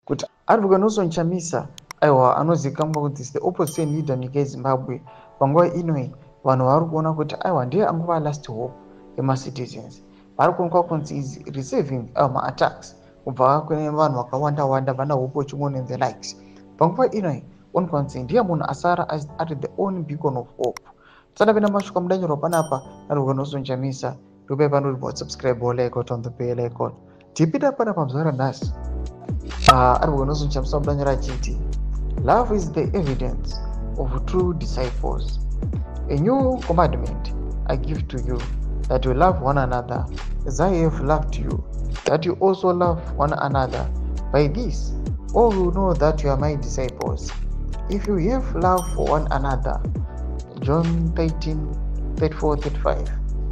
kuti ari Nelson Chamisa aiwa anozikamwa kuti is the opposition leader nyika yeZimbabwe. Panguva ino vanhu vari kuona kuti aiwa ndiye angova last hope yema-citizens. Vari kuonekwa kunzi is receiving ma-attacks kubva kune vanhu vakawanda vana hope chimwe the likes. Panguva ino onekwa kunzi ndiye munhu asara ari the only beacon of hope. Tsana pena mashuka mudanyirwa panapa ari Nelson Chamisa. Rupe panoti subscribe like on the bell icon. Tipita pana pamzara nhasi. Ari Nelson Chamisa mudanyira achiti love is the evidence of true disciples. A new commandment I give to you, that you love one another as I have loved you, that you also love one another. By this, all will know that you are my disciples, if you have love for one another. John 13:34-35.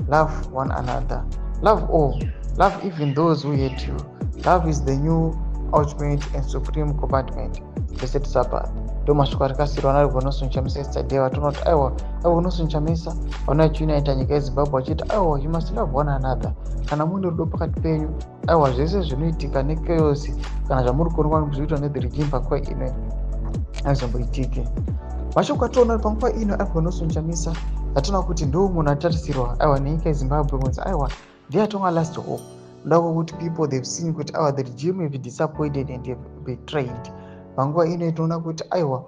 Love one another. Love all. Love even those who hate you. Love is the new ultimate and supreme commandment. Blessed Sabbath. Ndomashoko akasirwa nari Nelson Chamisa yesterday vatonoti aiwa Nelson Chamisa vanachiunaita nyika yeZimbabwe vachiti aiwa you must love one another. Kana mune rudo pakati penyu aiwa zvese zvinoitika nechaos kana zvamuri kuonekwa zviitwa netheregime panguva ino aizomboitike. Mashoko atoona panguva ino ari Nelson Chamisa atona kuti ndo munhu atarisirwa aiwa nenyika yeZimbabwe kunzi aiwa ndiye atonga last hope. Ndoda kuti people they've seen kuti aiwa the regime have disappointed and have betrayed. Panguva ino itoona kuti aiwa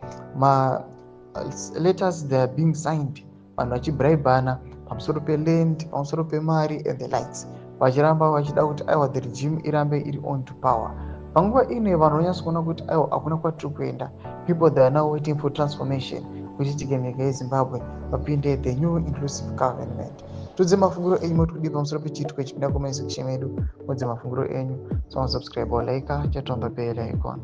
letters they are being signed, vanhu vachibribana pamusoro peland, pamusoro pemari and the likes, vachiramba vachida kuti aiwa the regime irambe iri on to power. Panguva ino vanhu vanyatsa kuona kuti aiwa hakuna kwatiri kuenda. People they are now waiting for transformation kuti tike nyika yeZimbabwe vapinde the new inclusive government. Tudze mafunguro enyu motudi pamusoro pechiitiko chipinda comment section medu. Mudze mafunguro enyu, subscribe or like chatomba bell icon.